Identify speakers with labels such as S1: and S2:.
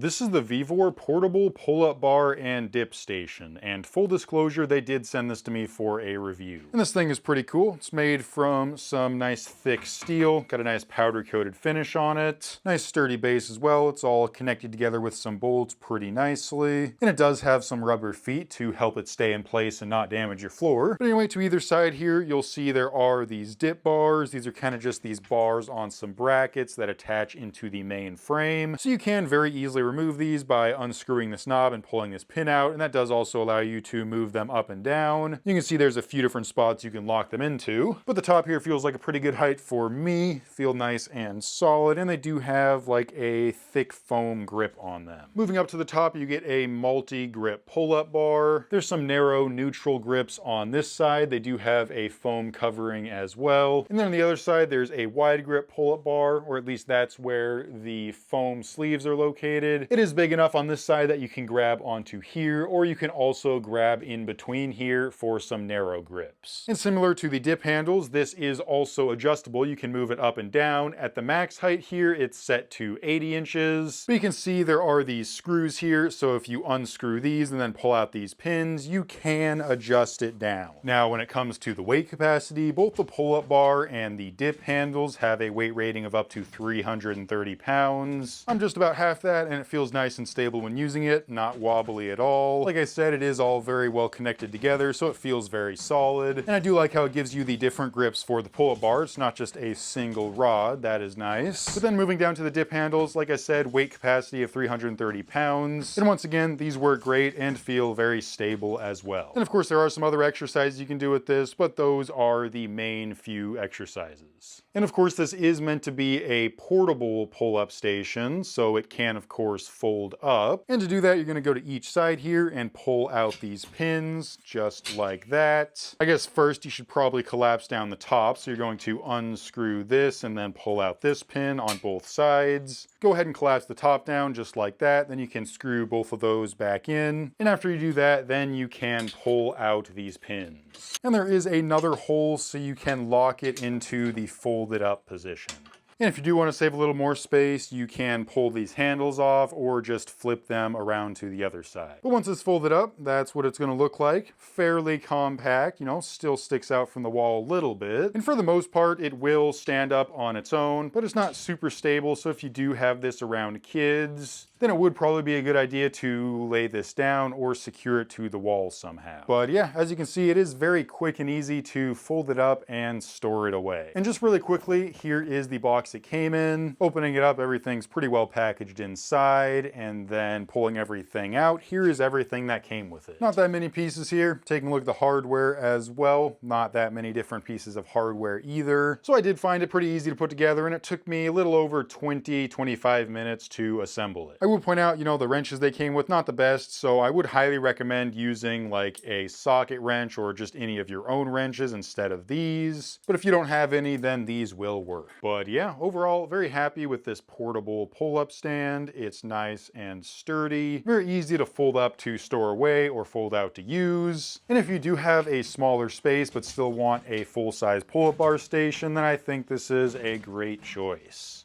S1: This is the VEVOR portable pull-up bar and dip station, and full disclosure, they did send this to me for a review. And this thing is pretty cool. It's made from some nice thick steel, got a nice powder coated finish on it, nice sturdy base as well. It's all connected together with some bolts pretty nicely, and it does have some rubber feet to help it stay in place and not damage your floor. But anyway, to either side here, you'll see there are these dip bars. These are kind of just these bars on some brackets that attach into the main frame, so you can very easily remove these by unscrewing this knob and pulling this pin out, and that does also allow you to move them up and down. You can see there's a few different spots you can lock them into, but the top here feels like a pretty good height for me. Feel nice and solid, and they do have like a thick foam grip on them. Moving up to the top, you get a multi-grip pull-up bar. There's some narrow neutral grips on this side. They do have a foam covering as well. And then on the other side, there's a wide grip pull-up bar, or at least that's where the foam sleeves are located. It is big enough on this side that you can grab onto here, or you can also grab in between here for some narrow grips. And similar to the dip handles, this is also adjustable. You can move it up and down. At the max height here, it's set to 80 inches. But you can see there are these screws here, so if you unscrew these and then pull out these pins, you can adjust it down. Now, when it comes to the weight capacity, both the pull-up bar and the dip handles have a weight rating of up to 330 pounds. I'm just about half that, and it feels nice and stable when using it, not wobbly at all. Like I said, it is all very well connected together, so it feels very solid. And I do like how it gives you the different grips for the pull-up bar. It's not just a single rod. That is nice. But then moving down to the dip handles, like I said, weight capacity of 330 pounds. And once again, these work great and feel very stable as well. And of course, there are some other exercises you can do with this, but those are the main few exercises. And of course, this is meant to be a portable pull-up station, so it can, of course, fold up. And to do that, you're going to go to each side here and pull out these pins, just like that. I guess first you should probably collapse down the top, so you're going to unscrew this and then pull out this pin on both sides. Go ahead and collapse the top down just like that. Then you can screw both of those back in. And after you do that, then you can pull out these pins. And there is another hole so you can lock it into the folded up position. And if you do want to save a little more space, you can pull these handles off or just flip them around to the other side. But once it's folded up, that's what it's going to look like. Fairly compact, you know, still sticks out from the wall a little bit. And for the most part, it will stand up on its own, but it's not super stable. So if you do have this around kids, then it would probably be a good idea to lay this down or secure it to the wall somehow. But yeah, as you can see, it is very quick and easy to fold it up and store it away. And just really quickly, here is the box it came in. Opening it up, everything's pretty well packaged inside, and then pulling everything out, here is everything that came with it. Not that many pieces here. Taking a look at the hardware as well, not that many different pieces of hardware either. So I did find it pretty easy to put together, and it took me a little over 20-25 minutes to assemble it. I would point out, you know, the wrenches they came with, not the best, so I would highly recommend using like a socket wrench or just any of your own wrenches instead of these. But if you don't have any, then these will work. But yeah, overall, very happy with this portable pull-up stand. It's nice and sturdy, very easy to fold up to store away or fold out to use. And if you do have a smaller space but still want a full-size pull-up bar station, then I think this is a great choice.